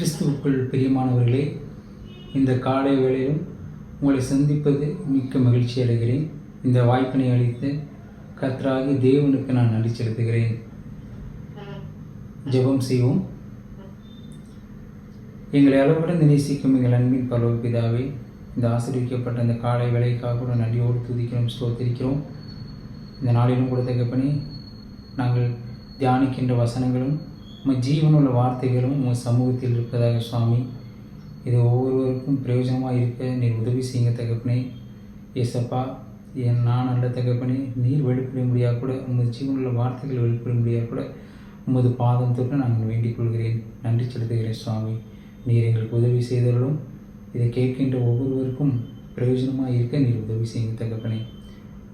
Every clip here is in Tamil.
கிறிஸ்துவுக்குள் பிரியமானவர்களே, இந்த காலை வேளையிலும் உங்களை சந்திப்பது மிக்க மகிழ்ச்சி அடைகிறேன். இந்த வாய்ப்பினை அளித்து கர்த்தராகிய தேவனுக்கு நான் நன்றி செலுத்துகிறேன். ஜெபம் செய்வோம். எங்களை அளவுடன் நேசிக்கும் எங்கள் அன்பின் பரலோக பிதாவே, இந்த ஆசீர்வதிக்கப்பட்ட இந்த காலை வேளைக்காக கூட நன்றியோடு துதிக்கிறோம், ஸ்தோத்திரிக்கிறோம். இந்த நாளிலும் கூட தகப்பனே, நாங்கள் தியானிக்கின்ற வசனங்களும் ஜீவனுள்ள வார்த்தைகளும் உங்கள் சமூகத்தில் இருப்பதாக சுவாமி, இது ஒவ்வொருவருக்கும் பிரயோஜனமாக இருக்க நீர் உதவி செய்யுங்க தகப்பனே. ஏசப்பா, நான் அல்ல தகப்பனே, நீர் வெளிப்பட முடியாது கூட, உமது ஜீவனுள்ள வார்த்தைகள் வெளிப்பட முடியாது கூட உமது பாதம் தொட்டு நாங்கள் வேண்டிக் கொள்கிறேன். நன்றி செலுத்துகிறேன் சுவாமி. நீர் எங்களுக்கு உதவி செய்தவர்களும் இதை கேட்கின்ற ஒவ்வொருவருக்கும் பிரயோஜனமாக இருக்க நீர் உதவி செய்யுங்க தகப்பனே.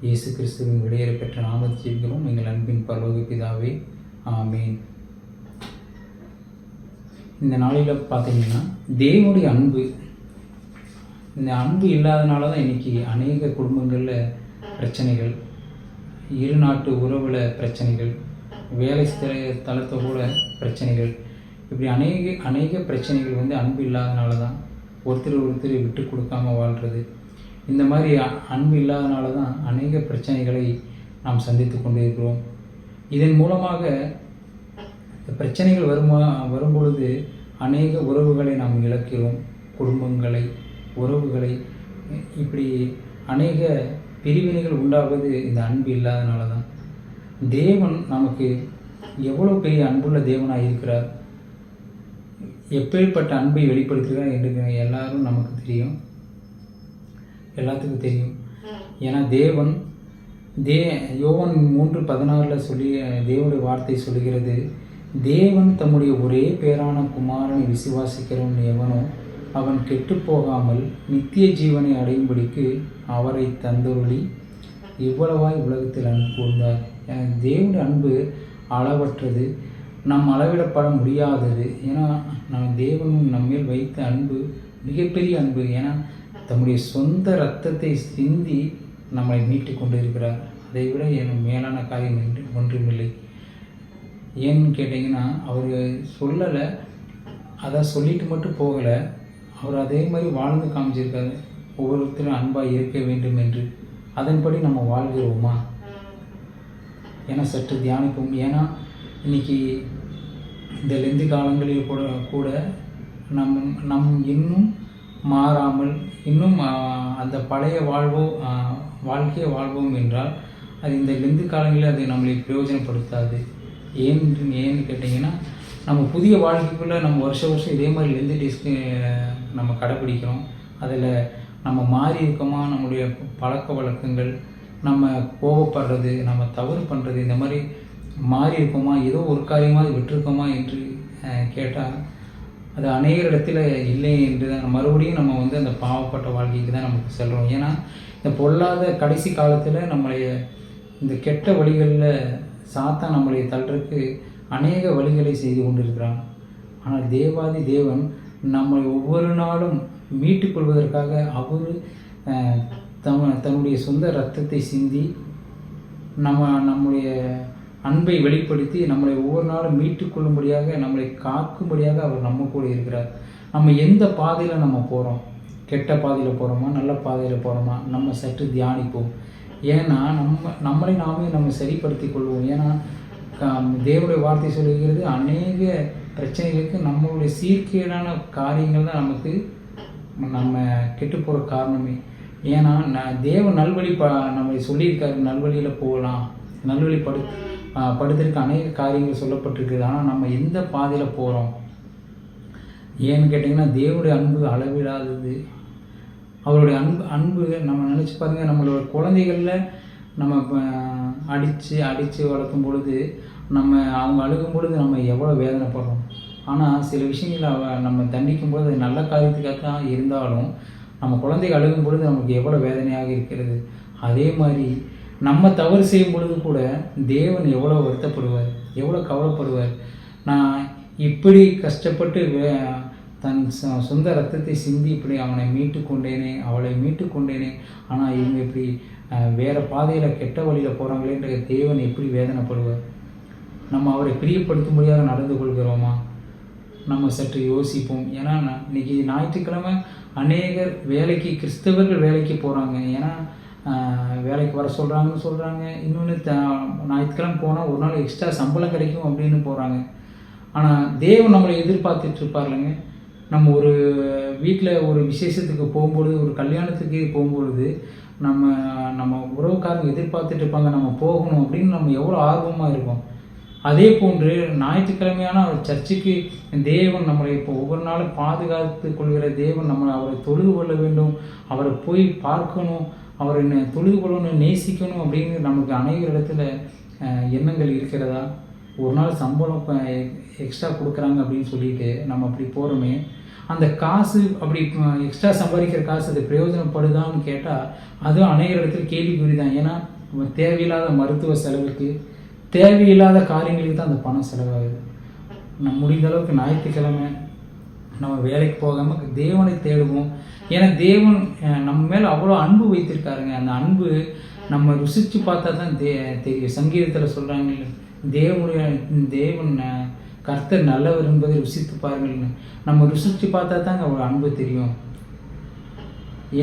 இயேசு கிறிஸ்துவின் விடையேற பெற்ற நாமத்தை ஜெபிக்கிறோம் எங்கள் அன்பின் பரலோக பிதாவே, ஆமேன். இந்த நாளில் பார்த்தீங்கன்னா தேவனுடைய அன்பு, இந்த அன்பு இல்லாதனால தான் இன்றைக்கி அநேக குடும்பங்களில் பிரச்சனைகள், இரு நாட்டு உறவில் பிரச்சனைகள், வேலை தளத்தை கூட பிரச்சனைகள், இப்படி அநேக பிரச்சனைகள் அன்பு இல்லாதனால தான். ஒருத்தர் விட்டு கொடுக்காம வாழ்கிறது, இந்த மாதிரி அன்பு இல்லாதனால தான் அநேக பிரச்சனைகளை நாம் சந்தித்து கொண்டு இருக்கிறோம். இதன் மூலமாக பிரச்சனைகள் வரும்பொழுது அநேக உறவுகளை நாம் இழக்கிறோம். குடும்பங்களை, உறவுகளை, இப்படி அநேக பிரிவினைகள் உண்டாவது இந்த அன்பு இல்லாதனால தான். தேவன் நமக்கு எவ்வளோ பெரிய அன்புள்ள தேவனாக இருக்கிறார், எப்பேற்பட்ட அன்பை வெளிப்படுத்துகிறார் என்று எல்லாரும் நமக்கு தெரியும், எல்லாத்துக்கும் தெரியும். ஏன்னா தேவன் யோவான் 3:16 சொல்லி தேவனுடைய வார்த்தை சொல்லுகிறது, தேவன் தம்முடைய ஒரே பேரான குமாரனை விசுவாசிக்கிறவன் எவனோ அவன் கெட்டுப்போகாமல் நித்திய ஜீவனை அடையும்படிக்கு அவரை தந்தருளி இவ்வளவாய் உலகத்தில் அன்பு கூர்ந்தார். தேவனுடைய அன்பு அளவற்றது, நம் அளவிடப்பட முடியாதது. ஏன்னா தேவன் நம்மேல் வைத்த அன்பு மிகப்பெரிய அன்பு. ஏன்னா தம்முடைய சொந்த இரத்தத்தை சிந்தி நம்மை மீட்டு கொண்டு இருக்கிறார். அதை விட என் மேலான காரியம் என்று ஒன்றுமில்லை. ஏன்னு கேட்டிங்கன்னா, அவர் சொல்லலை, அதை சொல்லிட்டு மட்டும் போகலை, அவர் அதே மாதிரி வாழ்ந்து காமிச்சிருக்காரு. ஒவ்வொருத்தரும் அன்பாக இருக்க வேண்டும் என்று. அதன்படி நம்ம வாழ்கிறோமா? ஏன்னா சற்று தியானிப்போம். ஏன்னா இன்றைக்கி இந்த லெந்து காலங்களில் கூட நம் இன்னும் மாறாமல் இன்னும் அந்த பழைய வாழ்க்கையை வாழ்வோம் என்றால் அது இந்த லெந்து காலங்களில் அது நம்மளை பிரயோஜனப்படுத்தாது. ஏன்னு கேட்டிங்கன்னா, நம்ம புதிய வாழ்க்கைக்குள்ளே நம்ம வருஷம் இதே மாதிரி லெந்து டேஸ்க்கு நம்ம கடைப்பிடிக்கிறோம். அதில் நம்ம மாறி இருக்கோமா, நம்முடைய பழக்க வழக்கங்கள், நம்ம கோபப்படுறது, நம்ம தவறு பண்ணுறது, இந்த மாதிரி மாறி இருக்கோமா, ஏதோ ஒரு காரியமாக விட்டுருக்கோமா என்று கேட்டால் அது அநேக இடத்துல இல்லை என்று தான் மறுபடியும் நம்ம அந்த பாவப்பட்ட வாழ்க்கைக்கு தான் நமக்கு செல்கிறோம். ஏன்னா இந்த பொல்லாத கடைசி காலத்தில் நம்மளைய இந்த கெட்ட வழிகளில் சாத்தான் நம்மளை தள்ளுறதுக்கு அநேக வழிகளை செய்து கொண்டிருக்கிறான். ஆனால் தேவாதி தேவன் நம்மளை ஒவ்வொரு நாளும் மீட்டு கொள்வதற்காக அவர் தன்னுடைய சொந்த இரத்தத்தை சிந்தி நம்முடைய அன்பை வெளிப்படுத்தி நம்மளை ஒவ்வொரு நாளும் மீட்டுக்கொள்ளும்படியாக, நம்மளை காக்கும்படியாக அவர் நம்ம கூட இருக்கிறார். நம்ம எந்த பாதையில் நம்ம போகிறோம், கெட்ட பாதையில் போகிறோமா, நல்ல பாதையில் போகிறோமா, நம்ம சற்று தியானிப்போம். ஏன்னா நம்மளை நாமே நம்ம சரிப்படுத்தி கொள்வோம். ஏன்னா தேவனுடைய வார்த்தை சொல்லுகிறது, அநேக பிரச்சனைகளுக்கு நம்மளுடைய சீர்கேடான காரியங்கள் தான் நமக்கு நம்ம கெட்டு போகிற காரணமே. ஏன்னா தேவன் நல்வழி நம்மளை சொல்லியிருக்காரு, நல்வழியில் போகலாம், நல்வழி படுத்திருக்க அநேக காரியங்கள் சொல்லப்பட்டிருக்குது. ஆனால் நம்ம எந்த பாதையில் போகிறோம்? ஏன்னு கேட்டிங்கன்னா, தேவனுடைய அன்பு அளவிடாதது. அவருடைய அன்பு நம்ம நினச்சி பாருங்கள், நம்மளோட குழந்தைகளில் நம்ம அடித்து வளர்க்கும் பொழுது, அவங்க அழுகும் பொழுது நம்ம எவ்வளோ வேதனைப்படுறோம். ஆனால் சில விஷயங்கள் நம்ம தண்டிக்கும் பொழுது அது நல்ல காரியத்துக்காக தான் இருந்தாலும் நம்ம குழந்தைகள் அழுகும் பொழுது நமக்கு எவ்வளோ வேதனையாக இருக்கிறது. அதே மாதிரி நம்ம தவறு செய்யும் பொழுது கூட தேவன் எவ்வளோ வருத்தப்படுவார், எவ்வளோ கவலைப்படுவார். நான் இப்படி கஷ்டப்பட்டு தன் சொந்த ரத்தத்தை சிந்தி இப்படி அவனை மீட்டு கொண்டேனே, அவளை மீட்டு கொண்டேனே, ஆனால் இவங்க இப்படி வேறு பாதையில் கெட்ட வழியில் போகிறாங்களேன்ற தேவன் எப்படி வேதனைப்படுவார். நம்ம அவரை பிரியப்படுத்தும்படியாக நடந்து கொள்கிறோமா? நம்ம சற்று யோசிப்போம். ஏன்னா இன்னைக்கு ஞாயிற்றுக்கிழமை அநேகர் வேலைக்கு, கிறிஸ்தவர்கள் வேலைக்கு போகிறாங்க. ஏன்னா வேலைக்கு வர சொல்கிறாங்க. இன்னொன்று ஞாயிற்றுக்கிழமை போனால் ஒரு நாள் எக்ஸ்ட்ரா சம்பளம் கிடைக்கும் அப்படின்னு போகிறாங்க. ஆனால் தேவன் நம்மளை எதிர்பார்த்துட்டு இருப்பார்லங்க. நம்ம ஒரு வீட்டில் ஒரு விசேஷத்துக்கு போகும்பொழுது, ஒரு கல்யாணத்துக்கு போகும்பொழுது நம்ம உறவுக்காரங்க எதிர்பார்த்துட்டு இருப்பாங்க, நம்ம போகணும் அப்படின்னு நம்ம எவ்வளோ ஆர்வமாக இருக்கோம். அதே போன்று ஞாயிற்றுக்கிழமையான சர்ச்சுக்கு தேவன் நம்மளை இப்போ ஒவ்வொரு நாளும் பாதுகாத்து கொள்கிற தேவன் அவரை தொழுது கொள்ள வேண்டும், அவரை போய் பார்க்கணும், அவரை தொழுது கொள்ளணும், நேசிக்கணும் அப்படின்னு நமக்கு அநேக இடத்துல எண்ணங்கள் இருக்கிறதா? ஒரு நாள் சம்பளம் எக்ஸ்ட்ரா கொடுக்குறாங்க அப்படின்னு சொல்லிட்டு நம்ம அப்படி போகிறோமே, அந்த காசு அப்படி எக்ஸ்ட்ரா சம்பாதிக்கிற காசு அது பிரயோஜனப்படுதான்னு கேட்டால் அதுவும் அநேக இடத்துல கேள்விக்குறி தான். ஏன்னா தேவையில்லாத மருத்துவ செலவுக்கு, தேவையில்லாத காரியங்களுக்கு தான் அந்த பணம் செலவாகுது. நம்ம முடிந்த அளவுக்கு ஞாயிற்றுக்கிழமை நம்ம வேலைக்கு போகாமல் தேவனை தேடுவோம். ஏன்னா தேவன் நம்ம மேலே அவ்வளோ அன்பு வைத்திருக்காருங்க. அந்த அன்பு நம்ம ருசித்து பார்த்தா தான் தெரியும். சங்கீதத்தில் சொல்கிறாங்க, தேவன் கர்த்தர் நல்லவர் என்பதை ருசித்து பாருங்கள்னு. நம்ம ருசித்து பார்த்தா தாங்க அவ்வளோ அன்பு தெரியும்.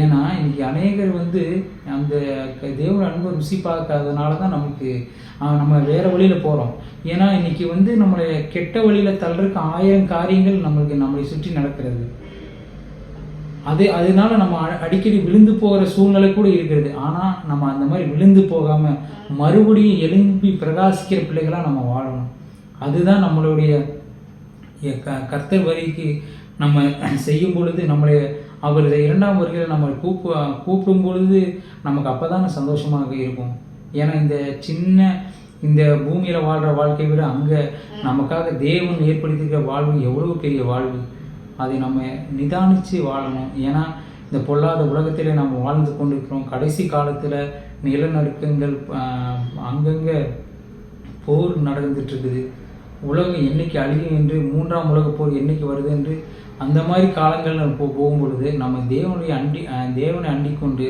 ஏன்னா இன்னைக்கு அநேகர் அந்த தேவ அன்பை ருசி பார்க்காதனால தான் நம்ம வேறு வழியில் போகிறோம். ஏன்னா இன்னைக்கு நம்மளை கெட்ட வழியில் தள்ளுறதுக்கு 1000 காரியங்கள் நம்மளை சுற்றி நடக்கிறது. அதனால நம்ம அடிக்கடி விழுந்து போகிற சூழ்நிலை கூட இருக்கிறது. ஆனால் நம்ம அந்த மாதிரி விழுந்து போகாமல் மறுபடியும் எழும்பி பிரகாசிக்கிற பிள்ளைகளாக நம்ம வாழணும். அதுதான் நம்மளுடைய கர்த்தர் வரிக்கு நம்ம செய்யும் பொழுது நம்மளை அவர் 2ஆம் வருகையில் நம்ம கூப்பிடும் பொழுது நமக்கு அப்போ தானே சந்தோஷமாக இருக்கும். ஏன்னா இந்த பூமியில் வாழ்கிற வாழ்க்கையை விட அங்கே நமக்காக தேவன் ஏற்படுத்திக்கிற வாழ்வு எவ்வளோ பெரிய வாழ்வு. அதை நம்ம நிதானித்து வாழணும். ஏன்னா இந்த பொல்லாத உலகத்திலே நம்ம வாழ்ந்து கொண்டிருக்கிறோம். கடைசி காலத்தில் நிலநடுக்கங்கள், அங்கங்கே போர் நடந்துட்டுருக்குது. உலகம் என்றைக்கு அழியும் என்று, 3ஆம் உலகப் போர் என்றைக்கு வருது என்று, அந்த மாதிரி காலங்கள் போகும் பொழுது நம்ம தேவனை அண்டிக் கொண்டு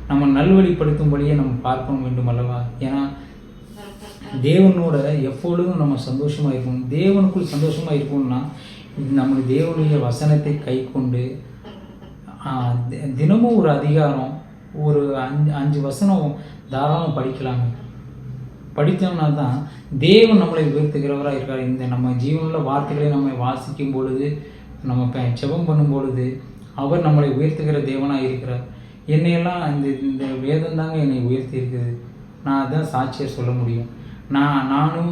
நம்ம நல்வழிப்படுத்தும்படியே நம்ம பார்க்க வேண்டும் அல்லவா? ஏன்னா தேவனோட எப்பொழுதும் நம்ம சந்தோஷமாக இருக்கணும். தேவனுக்குள் சந்தோஷமாக இருக்கணும்னா நம்மளுடைய தேவனுடைய வசனத்தை கை கொண்டு தினமும் ஒரு அதிகாரம், ஒரு 5 வசனம் தாராளம் படிக்கலாங்க. படித்தோம்னா தான் தேவன் நம்மளை உயர்த்துகிறவராக இருக்கார். இந்த நம்ம ஜீவனுள்ள வார்த்தைகளை நம்ம வாசிக்கும் பொழுது, நம்ம ஜெபம் பண்ணும் பொழுது அவர் நம்மளை உயர்த்துகிற தேவனாக இருக்கிறார். என்னையெல்லாம் இந்த வேதம் தாங்க என்னை உயர்த்தி இருக்குது. நான் அதான் சாட்சியாக சொல்ல முடியும். நானும்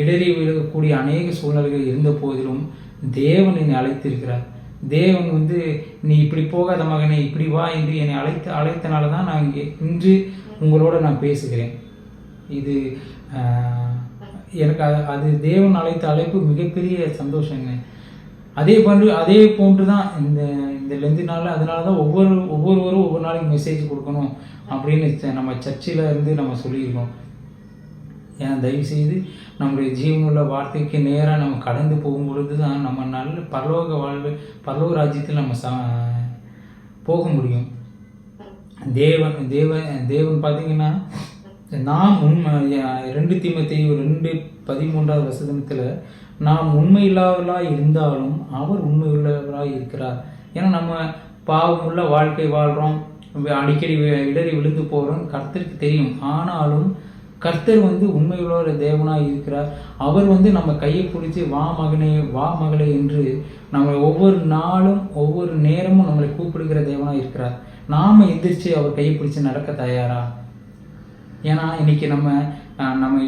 இடறி விழக்கூடிய அநேக சூழ்நிலைகள் இருந்த போதிலும் தேவன் என்னை அழைத்திருக்கிறார். தேவன் நீ இப்படி போகாத மகனே, இப்படி வா என்று என்னை அழைத்தனால தான் நான் இன்று உங்களோட நான் பேசுகிறேன். இது எனக்கு அது தேவன் அழைத்த அழைப்பு மிகப்பெரிய சந்தோஷங்க. அதே போன்று தான் இந்த லெந்து நாள். அதனால தான் ஒவ்வொருவரும் ஒவ்வொரு நாளைக்கு மெசேஜ் கொடுக்கணும் அப்படின்னு நம்ம சர்ச்சில் இருந்து நம்ம சொல்லியிருக்கோம். ஏன்னா தயவுசெய்து நம்முடைய ஜீவனுள்ள வார்த்தைக்கு நேராக நம்ம கடந்து போகும் பொழுது தான் நம்ம நல்ல பரலோக ராஜ்யத்தில் நம்ம போக முடியும். தேவன் பார்த்தீங்கன்னா நாம் 2 தீமோத்தேயு 2:13 நாம் உண்மை இல்லாதவர்களாக இருந்தாலும் அவர் உண்மை உள்ளவராக இருக்கிறார். ஏன்னா நம்ம பாவமுள்ள வாழ்க்கை வாழ்கிறோம், அடிக்கடி இடறி விழுந்து போகிறோம், கர்த்தருக்கு தெரியும். ஆனாலும் கர்த்தர் உண்மையுள்ள தேவனாக இருக்கிறார். அவர் நம்ம கையை பிடிச்சி வா மகனே, வா மகளே என்று நம்மளை ஒவ்வொரு நாளும் ஒவ்வொரு நேரமும் நம்மளை கூப்பிடுகிற தேவனாக இருக்கிறார். நாம் எந்திரிச்சு அவர் கையை பிடிச்சி நடக்க தயாரா? ஏன்னா இன்னைக்கு நம்ம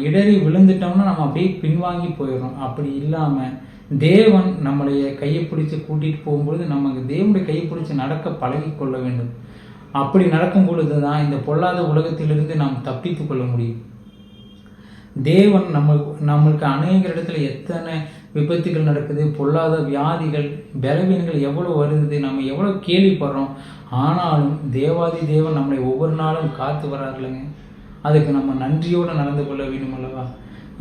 இடறி விழுந்துட்டோம்னா நம்ம அப்படியே பின்வாங்கி போயிடும். அப்படி இல்லாமல் தேவன் நம்மளைய கையை பிடிச்சி கூட்டிகிட்டு போகும்பொழுது நம்ம தேவனுடைய கையை பிடிச்சி நடக்க பழகி கொள்ள வேண்டும். அப்படி நடக்கும் பொழுது தான் இந்த பொல்லாத உலகத்திலிருந்து நாம் தப்பித்து கொள்ள முடியும். தேவன் நம்மளுக்கு அநேக இடத்துல எத்தனை விபத்துகள் நடக்குது, பொல்லாத வியாதிகள், பலவீனங்கள் எவ்வளோ வருது, நம்ம எவ்வளோ கேள்விப்படுறோம். ஆனாலும் தேவாதி தேவன் நம்மளை ஒவ்வொரு நாளும் காத்து வராருலங்க. அதுக்கு நம்ம நன்றியோடு நடந்து கொள்ள வேண்டும் அல்லவா?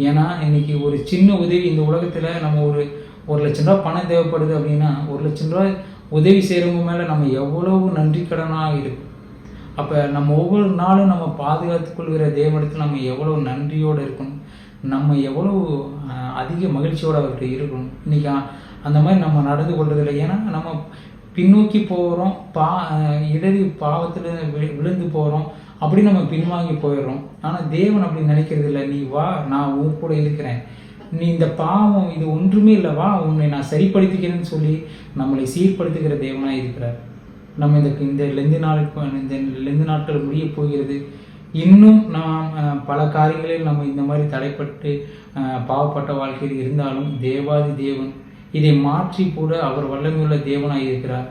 ஏன்னா இன்னைக்கு ஒரு சின்ன உதவி இந்த உலகத்தில் நம்ம ஒரு லட்சம் ரூபா பணம் தேவைப்படுது அப்படின்னா 1 லட்சம் ரூபாய் உதவி செய்கிறவங்க மேலே நம்ம எவ்வளவு நன்றி கடனாக இருக்கும். அப்போ நம்ம ஒவ்வொரு நாளும் நம்ம பாதுகாத்து கொள்கிற தேவனிடத்தில் நம்ம எவ்வளோ நன்றியோடு இருக்கணும். நம்ம எவ்வளோ அதிக மகிழ்ச்சியோடு அவர்கிட்ட இருக்கணும். இன்றைக்கி அந்த மாதிரி நம்ம நடந்து கொள்றதில்லை. ஏன்னா நம்ம பின்னோக்கி போகிறோம், இடறி பாவத்தில் விழுந்து போகிறோம், அப்படி நம்ம பின்வாங்கி போயிடுறோம். ஆனால் தேவன் அப்படி நினைக்கிறது இல்லை. நீ வா, நான் உன் கூட இருக்கிறேன், நீ இந்த பாவம் இது ஒன்றுமே இல்லை, வா உன்னை நான் சரிப்படுத்திக்கிறேன்னு சொல்லி நம்மளை சீர்படுத்துகிற தேவனாக இருக்கிறார். நம்ம இந்த லெந்து நாட்கள் முடிய போகிறது. இன்னும் நாம் பல காரியங்களில் நம்ம இந்த மாதிரி தடைப்பட்டு பாவப்பட்ட வாழ்க்கையில் இருந்தாலும் தேவாதி தேவன் இதை மாற்றி கூட அவர் வல்லமையுள்ள தேவனாக இருக்கிறார்.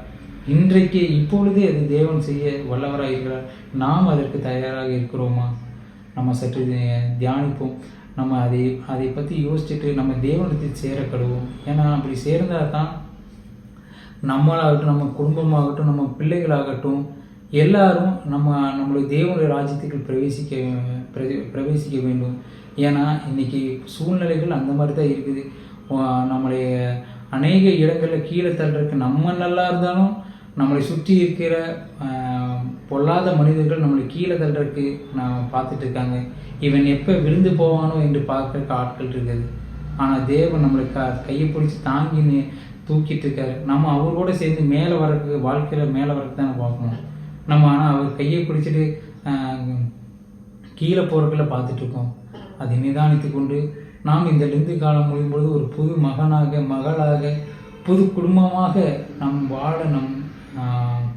இன்றைக்கு இப்பொழுதே அது தேவன் செய்ய வல்லவராக இருக்கிறார். நாம் அதற்கு தயாராக இருக்கிறோமா? நம்ம சற்று தியானிப்போம். நம்ம அதை பற்றி யோசிச்சுட்டு நம்ம தேவனத்தில் சேரக்கடுவோம். ஏன்னா அப்படி சேர்ந்தால் தான் நம்மளாகட்டும், நம்ம குடும்பமாகட்டும், நம்ம பிள்ளைகளாகட்டும் எல்லாரும் நம்மளுடைய தேவனுடைய ராஜ்யத்துக்கு பிரவேசிக்க வேண்டும். ஏன்னா இன்றைக்கி சூழ்நிலைகள் அந்த மாதிரி தான் இருக்குது. நம்மளுடைய அநேக இடங்களில் கீழே தள்ளுறதுக்கு நம்ம நல்லா இருந்தாலும் நம்மளை சுற்றி இருக்கிற பொல்லாத மனிதர்கள் நம்மளை கீழே தள்ளுறதுக்கு பார்த்துட்டு இருக்காங்க. இவன் எப்போ விழுந்து போவானோ என்று பார்க்குறக்கு ஆட்கள் இருக்குது. ஆனால் தேவன் நம்மளுக்கு கையை பிடிச்சி தாங்கின்னு தூக்கிட்டு இருக்காரு. நம்ம அவரோட சேர்ந்து மேலே வரக்கு, வாழ்க்கையில் மேலே வரக்கு தானே பார்க்கணும். நம்ம ஆனால் அவர் கையை பிடிச்சிட்டு கீழே போகிறக்குள்ள பார்த்துட்ருக்கோம். அதை நிதானித்து கொண்டு நாம் இந்த லெந்து காலம் முடியும் பொழுது ஒரு புது மகளாக புது குடும்பமாக நம் வாழ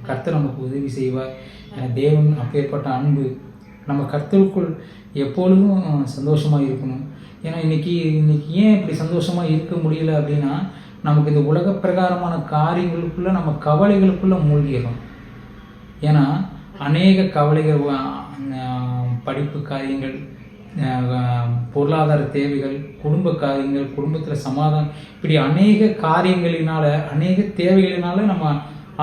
கர்த்தர் நமக்கு உதவி செய்வார். தேவன் அப்பேற்பட்ட அன்பு நம்ம கர்த்தருக்குள் எப்பொழுதும் சந்தோஷமாக இருக்கணும். ஏன்னா இன்னைக்கு ஏன் இப்படி சந்தோஷமாக இருக்க முடியல அப்படின்னா, நமக்கு இந்த உலக பிரகாரமான காரியங்களுக்குள்ளே நம்ம கவலைகளுக்குள்ளே மூழ்கிடும். ஏன்னா அநேக கவலைகள், படிப்பு காரியங்கள், பொருளாதார தேவைகள், குடும்ப காரியங்கள், குடும்பத்தில் சமாதானம், இப்படி அநேக காரியங்களினால, அநேக தேவைகளினால நம்ம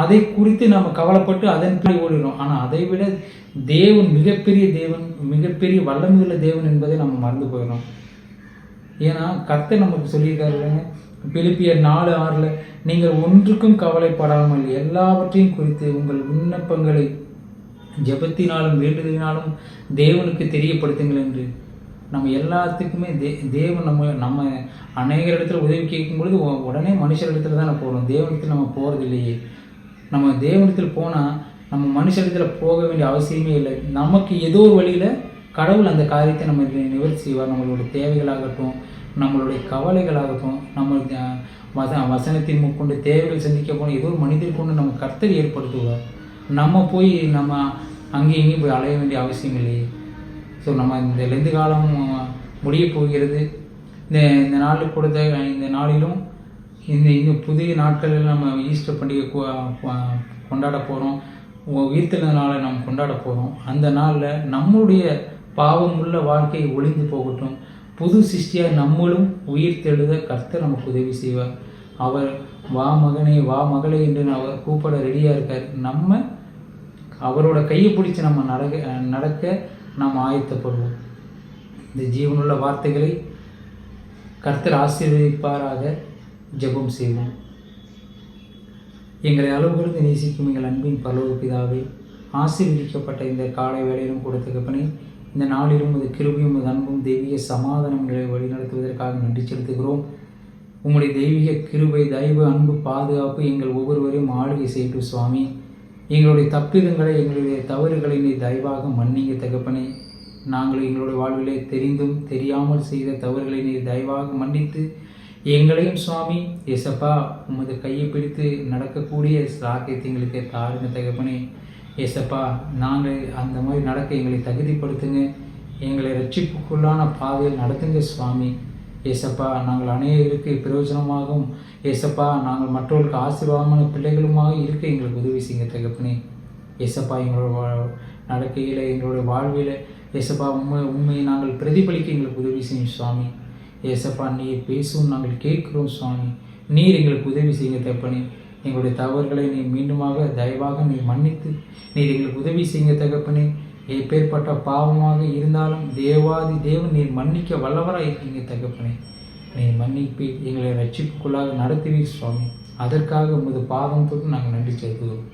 அதை குறித்து நம்ம கவலைப்பட்டு அதன் பிள்ளை ஓடிடும். ஆனால் அதை விட தேவன் மிகப்பெரிய தேவன், மிகப்பெரிய வல்லமையுள்ள தேவன் என்பதை நம்ம மறந்து போயிடும். ஏன்னா கர்த்தர் நமக்கு சொல்லியிருக்காரு இல்லைங்க, பிலிப்பியர் 4:6 நீங்கள் ஒன்றுக்கும் கவலைப்படாமல் எல்லாவற்றையும் குறித்து உங்கள் விண்ணப்பங்களை ஜெபத்தினாலும் வேண்டுதலினாலும் தேவனுக்கு தெரியப்படுத்துங்கள் என்று. நம்ம எல்லாத்துக்குமே தேவன் நம்ம அநேக இடத்துல உதவி கேட்கும் பொழுது உடனே மனுஷரிடத்துல தான் போகிறோம். தேவனத்தில் நம்ம போகிறது இல்லையே. நம்ம தேவனத்தில் போனால் நம்ம மனுஷரிடத்தில் போக வேண்டிய அவசியமே இல்லை. நமக்கு ஏதோ ஒரு வழியில் கடவுள் அந்த காரியத்தை நம்ம நிவர்த்தி செய்வார். நம்மளுடைய தேவைகளாகட்டும், நம்மளுடைய கவலைகளாகட்டும், நம்ம வசனத்தின் முற்கொண்டு தேவைகள் சந்திக்க போன ஏதோ ஒரு மனிதர் கொண்டு நம்ம கர்த்தர் ஏற்படுத்துவார். நம்ம போய் நம்ம அங்கேயும் இங்கேயும் போய் அலைய வேண்டிய அவசியம் இல்லையே. ஸோ நம்ம இந்த லெந்து காலம் முடிய போகிறது. இந்த நாளில் கொடுத்த இந்த நாளிலும் இந்த புதிய நாட்களில் நம்ம ஈஸ்டர் பண்டிகை கொண்டாட போகிறோம். உயிர்த்தெழுந்த நாளை நம்ம கொண்டாட போகிறோம். அந்த நாளில் நம்முடைய பாவமுள்ள வாழ்க்கை ஒளிந்து போகட்டும். புது சிருஷ்டியாக நம்மளும் உயிர்த்தெழுத கர்த்தர் நமக்கு உதவி செய்வார். அவர் வா மகனே, வா மகளே என்று அவர் கூப்பிட ரெடியாக இருக்கார். நம்ம அவரோட கையை பிடிச்சி நம்ம நடக்க நாம் ஆயத்தப்படுவோம். இந்த ஜீவனுள்ள வார்த்தைகளை கர்த்தர் ஆசீர்வதிப்பாராக. ஜெபம் செய்வோம். எங்களை அளவுகளுக்கு நேசிக்கும் எங்கள் அன்பின் பரலோக பிதாவே, ஆசீர்வதிக்கப்பட்ட இந்த காலை வேளையிலும் கொடுத்த பணி, இந்த நாளிலும் அது கிருபையும் அன்பும் தெய்வீக சமாதானங்களை வழிநடத்துவதற்காக நன்றி செலுத்துகிறோம். உங்களுடைய தெய்வீக கிருபை, தயவு, அன்பு, பாதுகாப்பு எங்கள் ஒவ்வொருவரையும் ஆளுகை செய்யட்டும் சுவாமி. எங்களுடைய தப்பிதங்களை, எங்களுடைய தவறுகளை நீ தயவாக மன்னிங்க தகப்பனே. நாங்கள் எங்களுடைய வாழ்விலே தெரிந்தும் தெரியாமல் செய்த தவறுகளை நீ தயவாக மன்னித்து எங்களையும் சுவாமி ஏசப்பா உமது கையை பிடித்து நடக்கக்கூடிய சாக்கியத்தை எங்களுக்கு தாருங்க தகப்பனே. ஏசப்பா நாங்கள் அந்த மாதிரி நடக்க எங்களை தகுதிப்படுத்துங்க. எங்களை ரட்சிப்புக்குள்ளான பாதையில் நடத்துங்க சுவாமி. ஏசப்பா நாங்கள் அநேகருக்கு பிரயோஜனமாகவும், ஏசப்பா நாங்கள் மற்றவர்களுக்கு ஆசீர்வாதமான பிள்ளைகளுமாக இருக்க எங்களுக்கு உதவி செய்யுங்க தகப்பனே. ஏசப்பா எங்களோட நடக்கையில், எங்களுடைய வாழ்வில் ஏசப்பா உண்மையை நாங்கள் பிரதிபலிக்க எங்களுக்கு உதவி செய்யும் சுவாமி. ஏசப்பா நீர் பேசும் நாங்கள் கேட்கிறோம் சுவாமி. நீர் எங்களுக்கு உதவி செய்யுங்க தகப்பனே. எங்களுடைய தவறுகளை நீ மீண்டுமாக தயவாக நீ மன்னித்து நீர் எங்களுக்கு உதவி செய்யுங்க தகப்பனே. எப்பேற்பட்ட பாவமாக இருந்தாலும் தேவாதி தேவன் நீர் மன்னிக்க வல்லவராக இருக்கீங்க தகப்பனே. நீர் மன்னிப்பு எங்களை ரட்சிப்புக்குள்ளாக நடத்துவீர் சுவாமி. அதற்காக உமது பாதம் தொட்டு நாங்கள் நன்றி செலுத்துவோம்.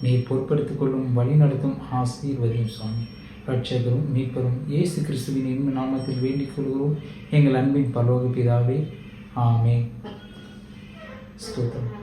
நீர் பொறுப்படுத்திக் கொள்ளும், வழி நடத்தும், ஆசீர்வதியும் சுவாமி. இரட்சகரும் மீட்பரும் இயேசு கிறிஸ்துவின் இன்ப நாமத்தில் வேண்டிக் கொள்கிறோம் எங்கள் அன்பின் பரலோக பிதாவே. ஆமென். ஸ்தோத்திரம்.